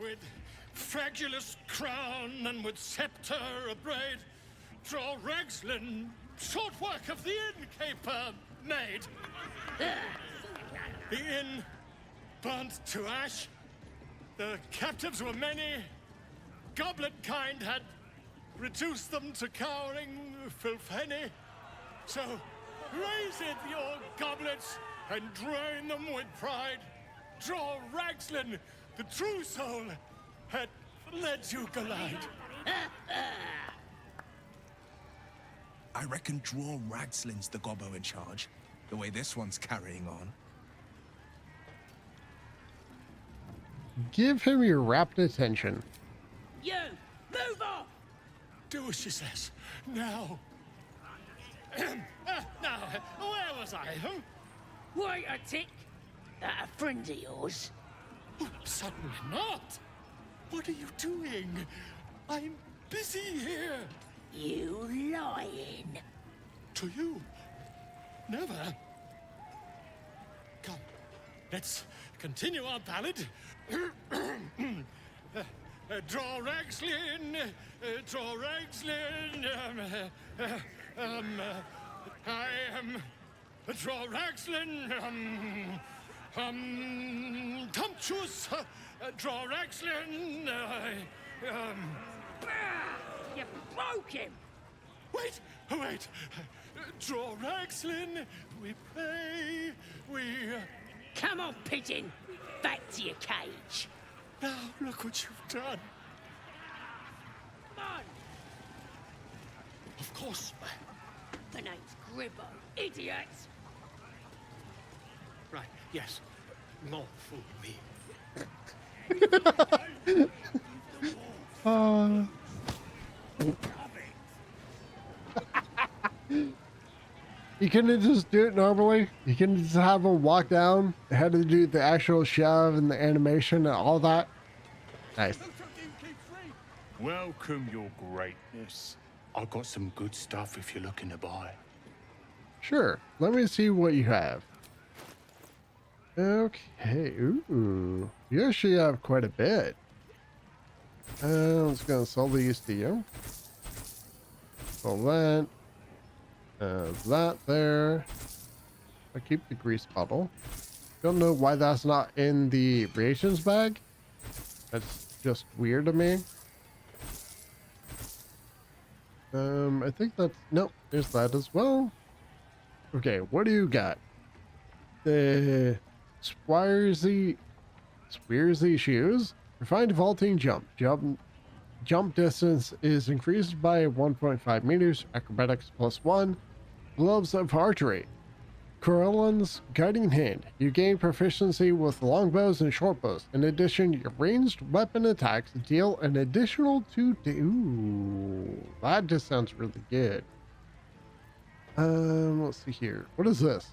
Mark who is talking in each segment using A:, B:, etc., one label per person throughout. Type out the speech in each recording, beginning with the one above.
A: with fragulous crown and with scepter abraid, draw Ragslin, short work of the innkeeper made. The inn burnt to ash, the captives were many, goblet kind had reduced them to cowering filfenny. So raise it your goblets and drain them with pride. Draw Ragslin, the true soul, had led you glide.
B: I reckon draw Ragslin's the gobbo in charge, the way this one's carrying on.
C: Give him your rapt attention.
D: You, move off!
A: Do as she says. Now. Now, where was I?
D: Wait a tick. That a friend of yours?
A: Oh, certainly not. What are you doing? I'm busy here.
D: You lying.
A: To you? Never. Come, let's continue our ballad. Draw Ragslin, draw Ragslin. I am draw Ragslin. Tumptuous. Draw Ragslin.
D: You broke him.
A: Wait, wait. Draw Ragslin. We pray. We.
D: Come on, pigeon. Back to your cage.
A: Now look what you've done.
D: Come on.
A: Of course.
D: The name's Gribbo. Idiot.
A: Right. Yes. Not fool me.
C: You couldn't just do it normally. You can just have him walk down. Had to do the actual shove and the animation and all that. Nice.
E: Welcome, your greatness. I've got some good stuff if you're looking to buy.
C: Sure. Let me see what you have. Okay. Ooh. You actually have quite a bit. I'm just going to sell these to you. Sell that. That there. I keep the grease bottle. Don't know why that's not in the rations bag. That's just weird to me. I think that's... Nope, there's that as well. Okay, what do you got? The Squiersy shoes. Refined vaulting jump. Jump distance is increased by 1.5 meters. Acrobatics +1. Gloves of archery. Corellan's guiding hand. You gain proficiency with longbows and shortbows. In addition, your ranged weapon attacks deal an additional 2. Ooh, that just sounds really good. Let's see here. What is this?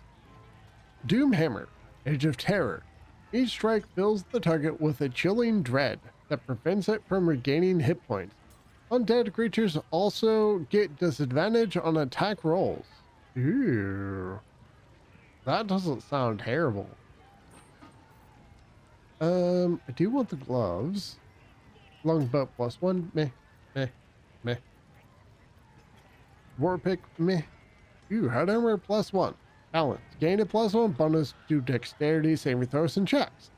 C: Doom Hammer. Edge of Terror. Each strike fills the target with a chilling dread that prevents it from regaining hit points. Undead creatures also get disadvantage on attack rolls. Ooh. That doesn't sound terrible. I do want the gloves. Longbow +1, meh. War pick, meh. Ooh, hard armor +1. Balance, gain a +1 bonus to dexterity saving throws and checks.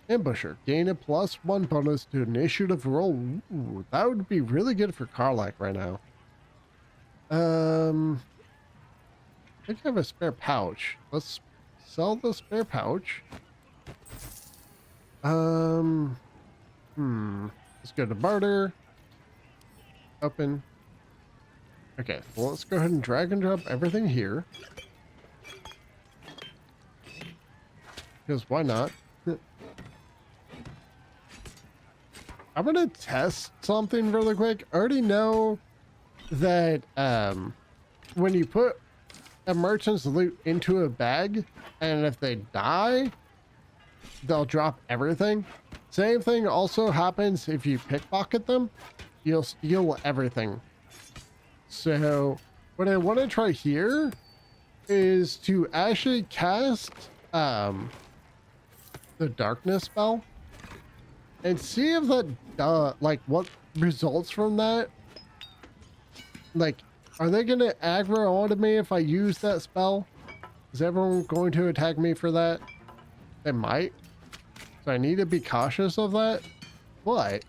C: Ambusher, gain a +1 bonus to initiative roll. Ooh, that would be really good for Karlach right now. I think I have a spare pouch. Let's sell the spare pouch. Let's go to barter. Open. Okay, well, let's go ahead and drag and drop everything here. Because why not? I'm gonna test something really quick. I already know that when you put a merchant's loot into a bag, and if they die, they'll drop everything. Same thing also happens if you pickpocket them. You'll steal everything. So what I want to try here is to actually cast the darkness spell. and see if that, like, what results from that. Like, are they going to aggro onto me if I use that spell? Is everyone going to attack me for that? They might. So I need to be cautious of that. But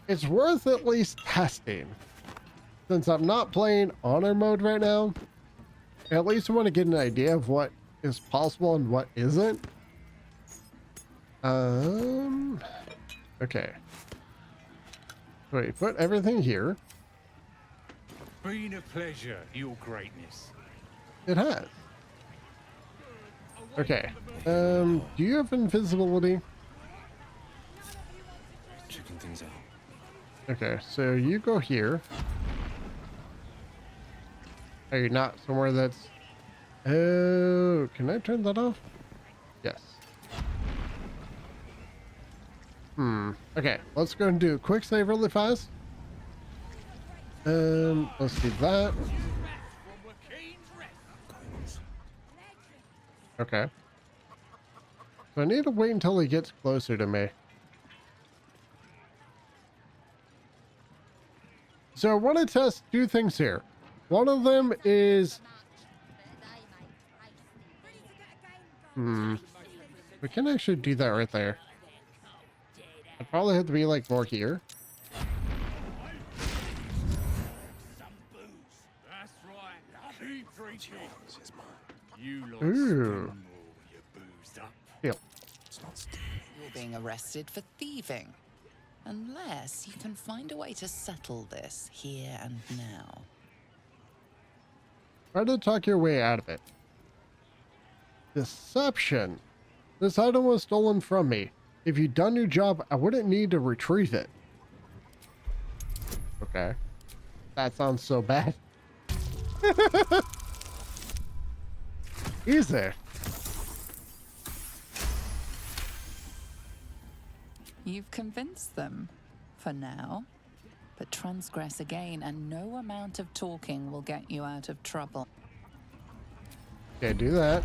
C: it's worth at least testing. Since I'm not playing honor mode right now, at least I want to get an idea of what is possible and what isn't. Okay. Wait, put everything here.
E: Been a pleasure, your greatness.
C: It has. Okay. Do you have invisibility?
B: Checking things out.
C: Okay, so you go here. Are you not somewhere that's... Oh, can I turn that off? Yes. Okay, let's go and do a quick save really fast. Let's do that. Okay. So I need to wait until he gets closer to me. So I want to test two things here. One of them is... We can actually do that right there. I'd probably have to be like more here.
E: That's right. Keep drinking. You lost
C: Ooh.
E: you boozed up.
C: Deal.
F: You're being arrested for thieving. Unless you can find a way to settle this here and now.
C: Try to talk your way out of it. Deception. This item was stolen from me. If you'd done your job, I wouldn't need to retrieve it. Okay. That sounds so bad. Easy.
F: You've convinced them, for now. But transgress again, and no amount of talking will get you out of trouble.
C: Okay, do that.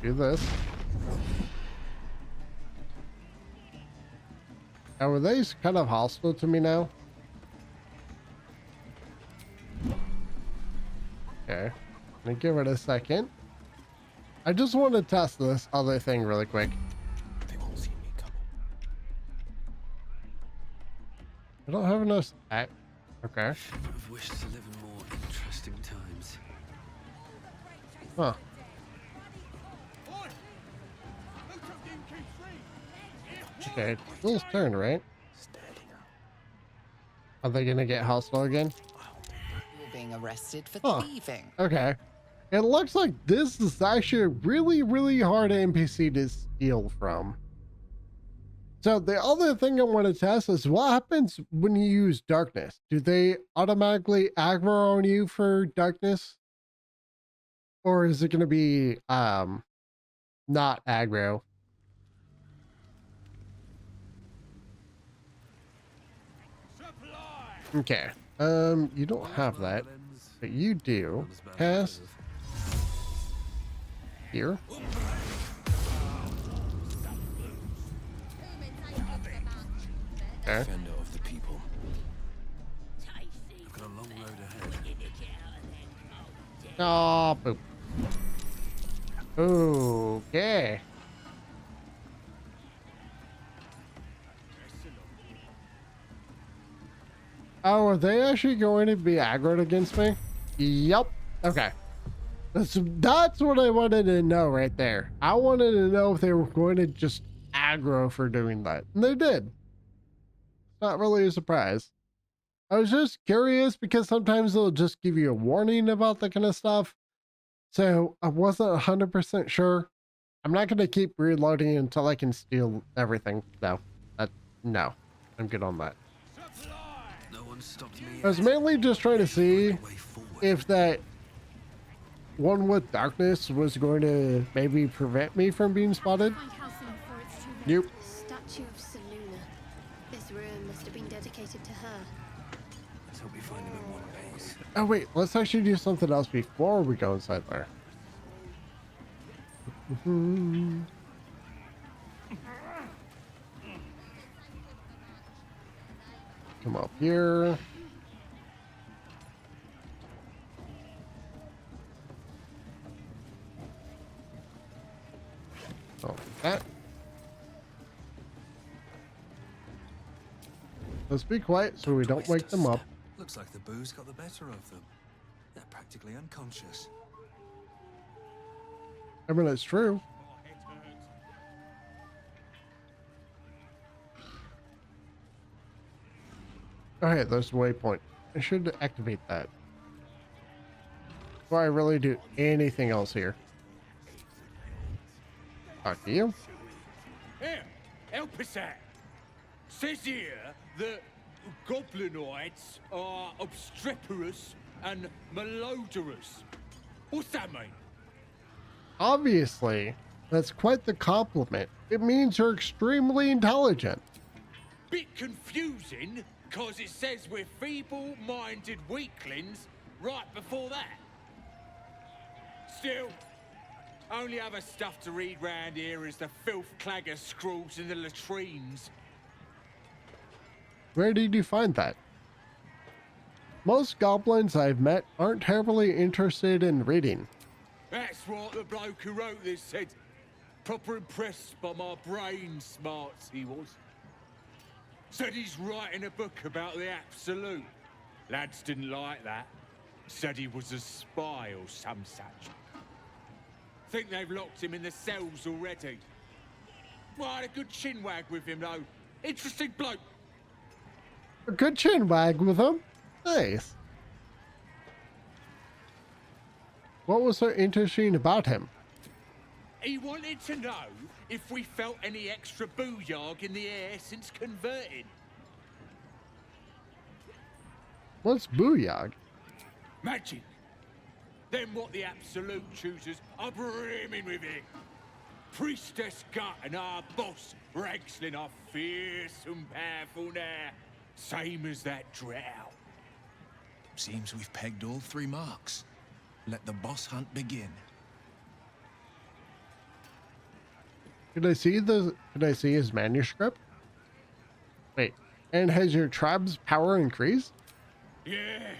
C: Do this. Now, are they kind of hostile to me now? Okay. Let me give it a second. I just want to test this other thing really quick.
B: They won't see me coming.
C: I don't have enough... Okay.
G: I've wished to live in more interesting times.
C: Huh. Okay, it's Will's turn, right? Are they gonna get hostile again?
F: You're being arrested for
C: Huh.
F: thieving.
C: Okay. It looks like this is actually a really, really hard NPC to steal from. So the other thing I want to test is what happens when you use darkness? Do they automatically aggro on you for darkness? Or is it going to be not aggro? Okay. You don't have that, but you do. Cast here. Okay.
G: Defender of the people. I've got a long road ahead.
C: Oh, boop. Okay. Oh, are they actually going to be aggroed against me? Yep. Okay. That's what I wanted to know right there. I wanted to know if they were going to just aggro for doing that. And they did. Not really a surprise. I was just curious because sometimes they'll just give you a warning about that kind of stuff. So I wasn't 100% sure. I'm not going to keep reloading until I can steal everything. No. No. I'm good on that.
G: No one stopped me.
C: I was mainly just trying to see if that one with darkness was going to maybe prevent me from being spotted. Nope.
H: Statue of Seluna. This room must have been dedicated to her.
G: Let's hope we find him in one piece.
C: Oh wait, let's actually do something else before we go inside there. Come up here. Oh, that. Let's be quiet so we don't wake them up.
G: Looks like the booze got the better of them. They're practically unconscious.
C: I mean, it's true. Okay, there's the waypoint. I should activate that. Before I really do anything else here. Talk to you.
I: Here, help us out. Says here that goblinoids are obstreperous and malodorous. What's that mean?
C: Obviously, that's quite the compliment. It means you're extremely intelligent.
I: Bit confusing, cause it says we're feeble-minded weaklings right before that. Still, only other stuff to read round here is the filth-clagger scrawls in the latrines.
C: Where did you find that? Most goblins I've met aren't terribly interested in reading.
I: That's what the bloke who wrote this said. Proper impressed by my brain smarts, he was. Said he's writing a book about the Absolute. Lads didn't like that. Said he was a spy or some such. Think they've locked him in the cells already. Well, I had a good chinwag with him, though. Interesting bloke.
C: A good chin wag with him. Nice. What was so interesting about him?
I: He wanted to know if we felt any extra booyarg in the air since converting.
C: What's booyarg?
I: Magic. Then what the Absolute choosers are brimming with it. Priestess Gut and our boss, Ragslin, are fierce and powerful now. Same as that drow.
B: Seems we've pegged all three marks. Let the boss hunt begin.
C: Could I see his manuscript? Wait, and has your tribe's power increased?
I: Yeah.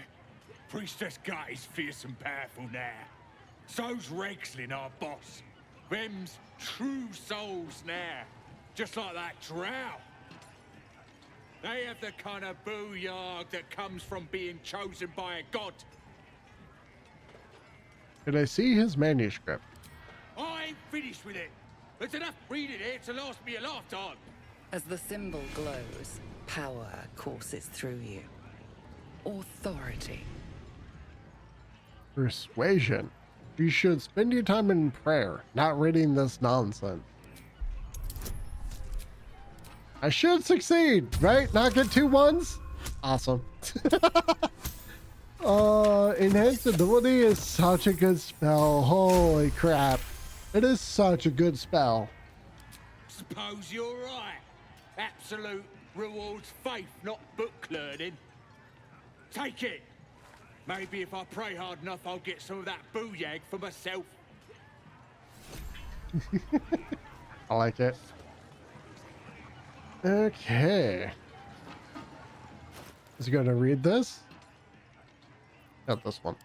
I: Priestess Gut is fierce and powerful now. So's Ragslin, our boss. Them's true souls now. Just like that drow. They have the kind of booyarg that comes from being chosen by a god.
C: Could I see his manuscript?
I: I ain't finished with it. There's enough reading here to last me a lifetime.
F: As the symbol glows, power courses through you. Authority.
C: Persuasion. You should spend your time in prayer, not reading this nonsense. I should succeed, right? Not get 2 1s? Awesome. Enhanced ability is such a good spell. Holy crap. It is such a good spell.
I: Suppose you're right. Absolute rewards faith, not book learning. Take it. Maybe if I pray hard enough, I'll get some of that booyag for myself.
C: I like it. Okay. Is he going to read this? Not this one.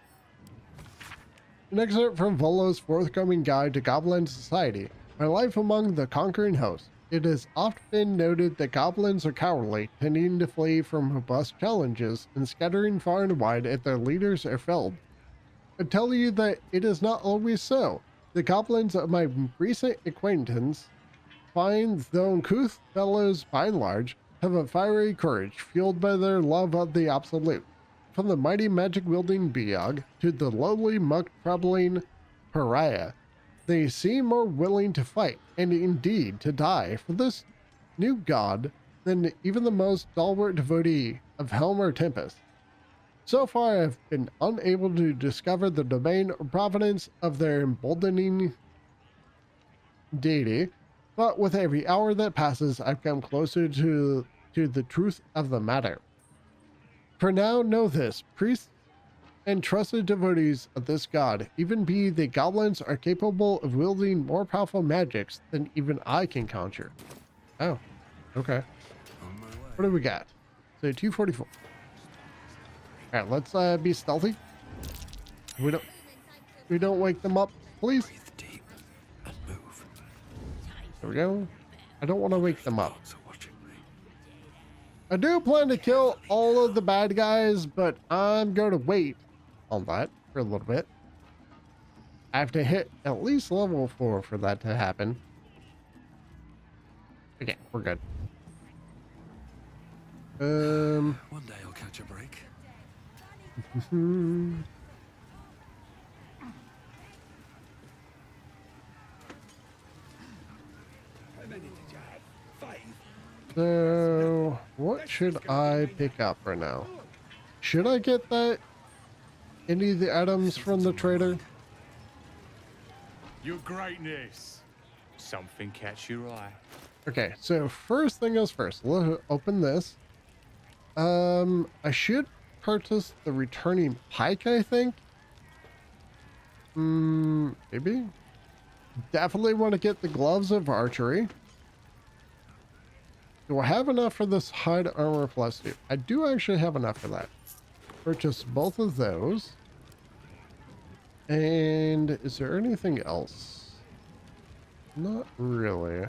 C: An excerpt from Volo's forthcoming guide to Goblin Society. My life among the conquering host. It has often been noted that goblins are cowardly, tending to flee from robust challenges and scattering far and wide if their leaders are felled. I tell you that it is not always so. The goblins of my recent acquaintance, fine though uncouth fellows by and large, have a fiery courage fueled by their love of the absolute. From the mighty magic-wielding Biog to the lowly muck-troubling pariah, they seem more willing to fight, and indeed to die, for this new god than even the most stalwart devotee of Helm or Tempest. So far I have been unable to discover the domain or provenance of their emboldening deity, but with every hour that passes I've come closer to the truth of the matter. For now, know this, priests and trusted devotees of this god, even be the goblins, are capable of wielding more powerful magics than even I can conjure. Oh, okay.
G: On my way.
C: What do we got? So 244. All right, let's be stealthy. We don't wake them up, please.
G: Breathe deep and move.
C: There we go. I don't want to wake them up.
G: Dogs are watching me.
C: I do plan to kill all of the bad guys, but I'm going to wait on that for a little bit. I have to hit at least level 4 for that to happen. Okay, we're good.
G: One day I'll catch a break.
C: So, what should I pick up for now? Should I get that? Any of the items from the trader?
E: Your greatness. Something catch your eye.
C: Okay, so first thing is first. Let's open this. I should purchase the returning pike, I think. Maybe. Definitely want to get the gloves of archery. Do I have enough for this hide armor plus 2? I do actually have enough for that. Purchase both of those. And is there anything else? Not really.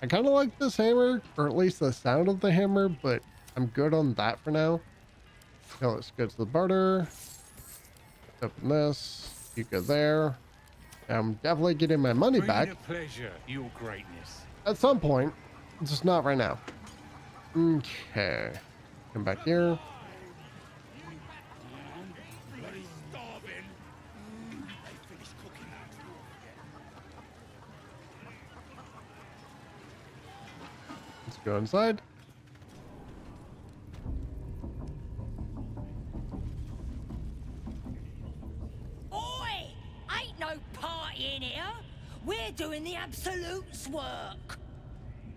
C: I kind of like this hammer, or at least the sound of the hammer, but I'm good on that for now. Okay, let's go to the barter. Open this. You go there. I'm definitely getting my money back.
E: A pleasure, your greatness.
C: At some point. Just not right now. Okay. Come back here. Let's go inside.
D: Oi! Ain't no party in here. We're doing the Absolute's work.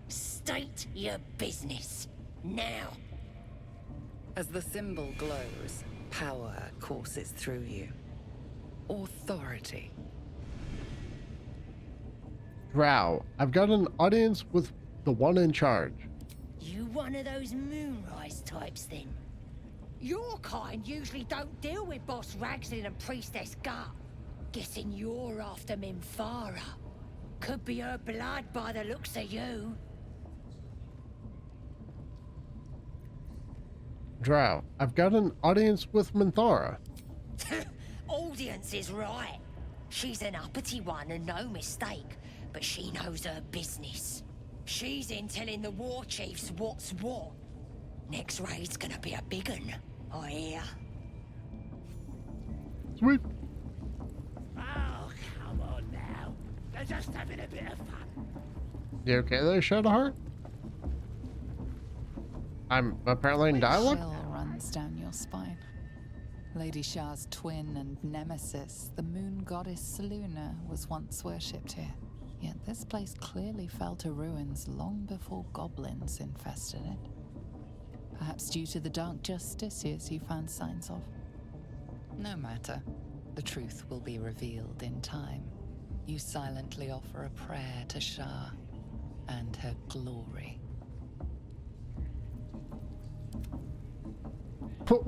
D: State your business. Now.
F: As the symbol glows, power courses through you. Authority.
C: Drow, I've got an audience with the one in charge.
D: You one of those moonrise types then? Your kind usually don't deal with Boss Ragslin and Priestess Gut. Guessing you're after Minthara. Could be her blood by the looks of you.
C: Drow, I've got an audience with Minthara.
D: Audience is right. She's an uppity one and no mistake, but she knows her business. She's in telling the war chiefs what's what. Next raid's gonna be a big un, I hear.
C: Sweet.
D: Oh, come on now. They're just having a bit of fun.
C: You okay there, Shadowheart? I'm apparently in dialogue?
F: Chill runs down your spine. Lady Shah's twin and nemesis, the moon goddess Selûne, was once worshipped here. Yet this place clearly fell to ruins long before goblins infested it. Perhaps due to the dark justiciars you found signs of. No matter. The truth will be revealed in time. You silently offer a prayer to Shah and her glory.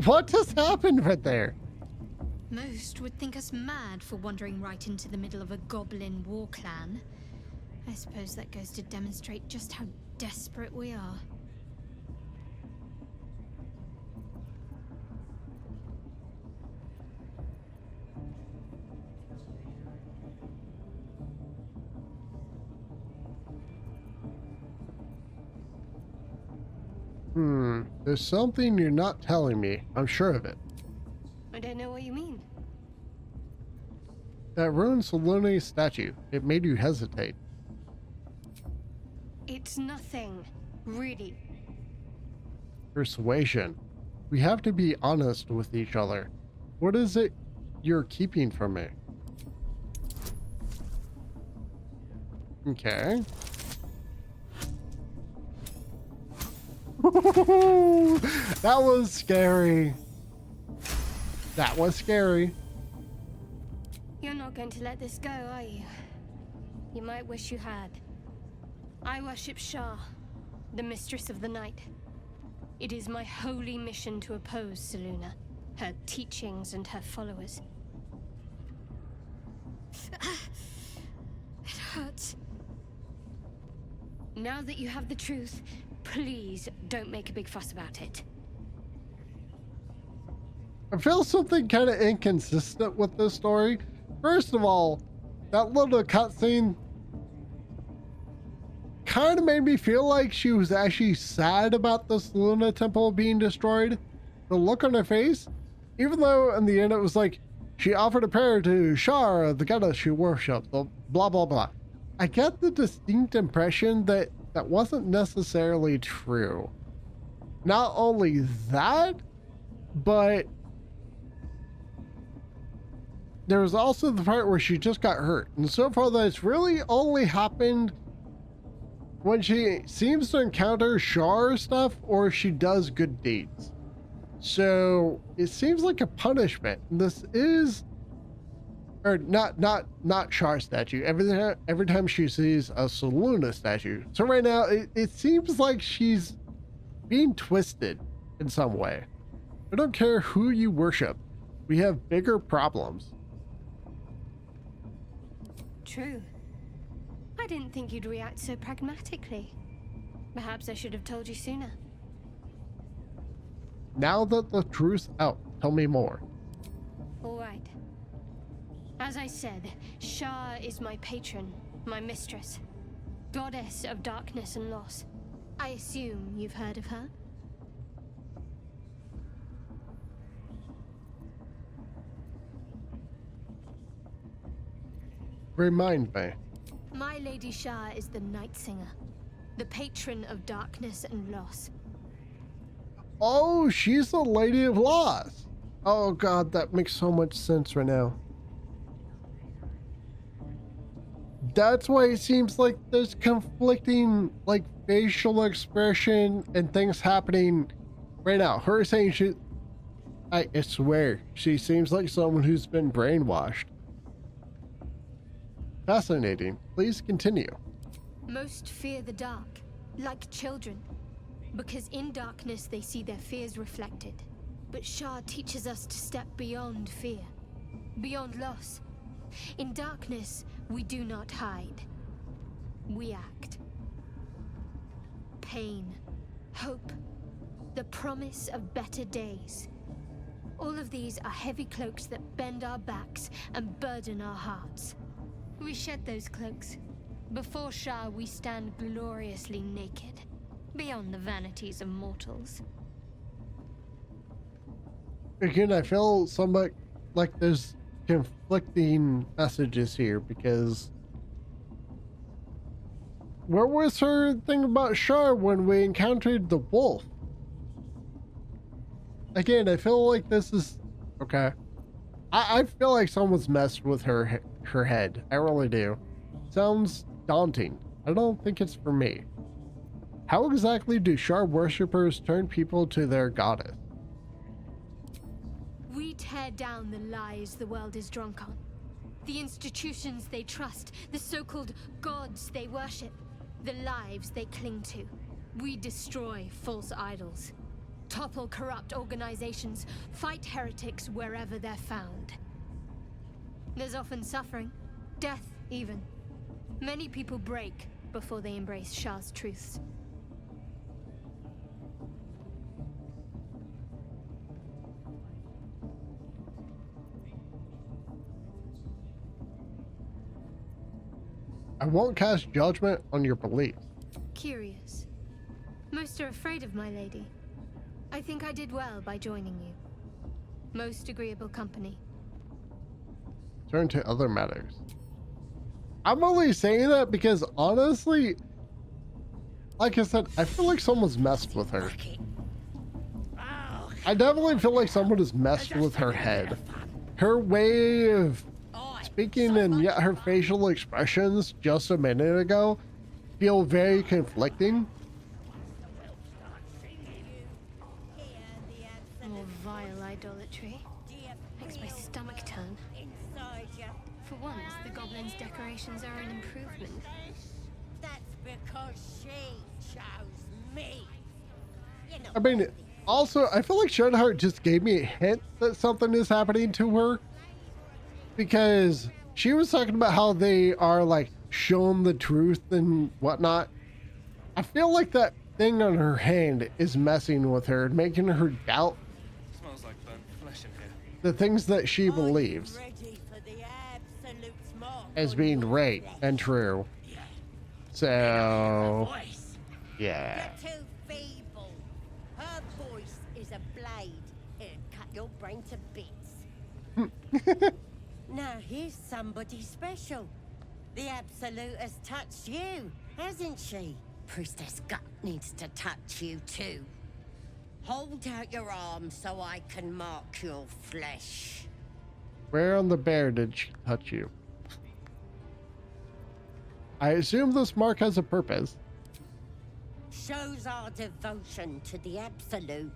C: What just happened right there?
J: Most would think us mad for wandering right into the middle of a goblin war clan. I suppose that goes to demonstrate just how desperate we are.
C: There's something you're not telling me. I'm sure of it.
H: I don't know what you mean.
C: That ruined Selûne statue. It made you hesitate.
H: It's nothing, really.
C: Persuasion. We have to be honest with each other. What is it you're keeping from me? Okay. That was scary. That was scary.
H: You're not going to let this go, are you? You might wish you had. I worship Shah, the mistress of the night. It is my holy mission to oppose Selûne, her teachings and her followers. It hurts. Now that you have the truth, please don't make a big fuss about it.
C: I feel something kind of inconsistent with this story. First of all, that little cutscene kind of made me feel like she was actually sad about the Selûne temple being destroyed. The look on her face, even though in the end it was like she offered a prayer to Shar, the goddess she worshipped, blah blah blah. I get the distinct impression that that wasn't necessarily true. Not only that, but there was also the part where she just got hurt. And so far that's really only happened when she seems to encounter Shar stuff or she does good deeds. So it seems like a punishment. This is, or not Shar statue. Every time she sees a Selûne statue. So right now it seems like she's being twisted in some way. I don't care who you worship. We have bigger problems.
H: True. I didn't think you'd react so pragmatically. Perhaps I should have told you sooner.
C: Now that the truth's out, tell me more.
H: All right. As I said, Shar is my patron, my mistress, goddess of darkness and loss. I assume you've heard of her?
C: Remind me.
H: My Lady Shar is the Night Singer, the patron of darkness and loss.
C: Oh, she's the Lady of Loss. Oh god, that makes so much sense right now. That's why it seems like there's conflicting like facial expression and things happening right now. Her saying I swear, she seems like someone who's been brainwashed. Fascinating. Please continue.
H: Most fear the dark, like children, because in darkness they see their fears reflected. But Shar teaches us to step beyond fear, beyond loss. In darkness, we do not hide. We act. Pain, hope, the promise of better days. All of these are heavy cloaks that bend our backs and burden our hearts. We shed those cloaks. Before Shar, we stand gloriously naked, beyond the vanities of mortals.
C: Again, I feel somewhat like there's conflicting messages here because where was her thing about Shar when we encountered the wolf? Again, I feel like this is okay. I feel like someone's messed with her head. I really do. Sounds daunting. I don't think it's for me. How exactly do Shar worshippers turn people to their goddess?
H: We tear down the lies the world is drunk on. The institutions they trust, the so-called gods they worship, the lives they cling to. We destroy false idols, topple corrupt organizations, fight heretics wherever they're found. There's often suffering, death even. Many people break before they embrace Shar's truths.
C: I won't cast judgment on your beliefs.
H: Curious. Most are afraid of my lady. I think I did well by joining you. Most agreeable company.
C: Turn to other matters. I'm only saying that because honestly, like I said, I feel like someone's messed with her. I definitely feel like someone has messed with her head. Her way of speaking and yet her facial expressions just a minute ago feel very conflicting.
H: More vile idolatry. Makes my stomach turn. For once, the goblin's decorations are an improvement.
D: That's because she chose me. You're not
C: I mean, also, I feel like Shunheart just gave me a hint that something is happening to her. Because she was talking about how they are, like, shown the truth and whatnot. I feel like that thing on her hand is messing with her and making her doubt
G: Smells like burnt flesh in here.
C: the things that she believes as being right and true. So, yeah.
D: You're too feeble. Her voice is a blade. It'll cut your brain to bits. Now here's somebody special. The Absolute has touched you, hasn't she? Priestess Gut needs to touch you too. Hold out your arm so I can mark your flesh.
C: Where on the bear did she touch you? I assume this mark has a purpose.
D: Shows our devotion to the Absolute.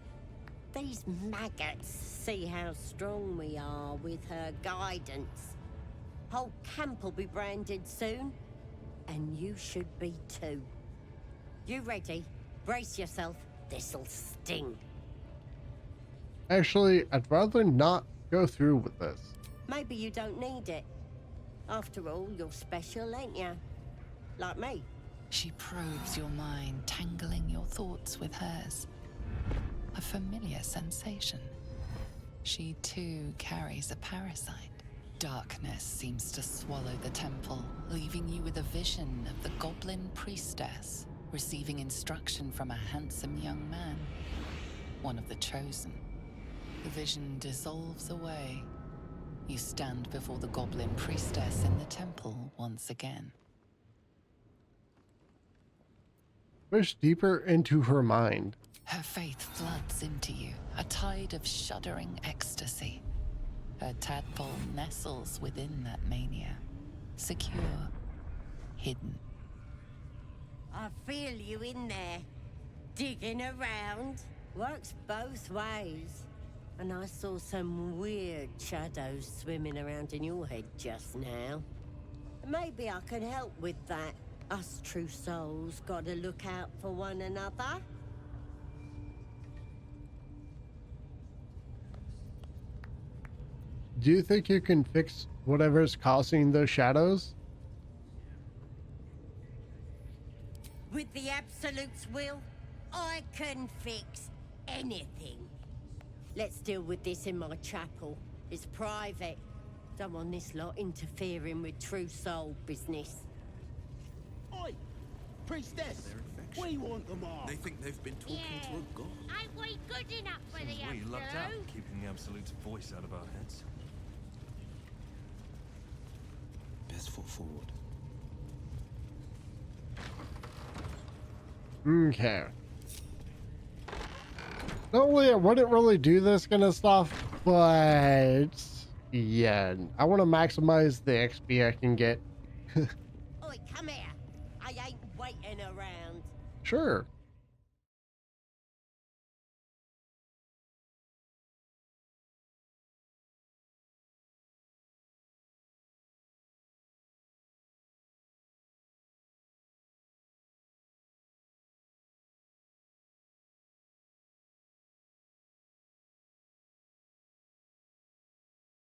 D: These maggots see how strong we are with her guidance. Whole camp will be branded soon, and you should be too. You ready? Brace yourself. This'll sting.
C: Actually, I'd rather not go through with this.
D: Maybe you don't need it. After all, you're special, ain't ya? Like me.
F: She probes your mind, tangling your thoughts with hers. A familiar sensation. She too carries a parasite. Darkness seems to swallow the temple, leaving you with a vision of the goblin priestess receiving instruction from a handsome young man, one of the chosen. The vision dissolves away. You stand before the goblin priestess in the temple once again.
C: Push deeper into her mind.
F: Her faith floods into you, a tide of shuddering ecstasy. Her tadpole nestles within that mania, secure, hidden.
D: I feel you in there. Digging around. Works both ways. And I saw some weird shadows swimming around in your head just now. Maybe I can help with that. Us true souls gotta look out for one another.
C: Do you think you can fix whatever's causing those shadows?
D: With the Absolute's will, I can fix anything. Let's deal with this in my chapel. It's private. Don't want this lot interfering with true soul business.
A: Oi! Priestess! We want them off!
G: They think they've been talking to a god.
K: Ain't we good enough for the
G: We lucked out
K: Absolute?
G: keeping the Absolute's voice out of our heads. Best foot forward.
C: Okay. Normally, I wouldn't really do this kind of stuff, but yeah, I want to maximize the XP I can get.
D: Oi, come here. I ain't waiting around.
C: Sure.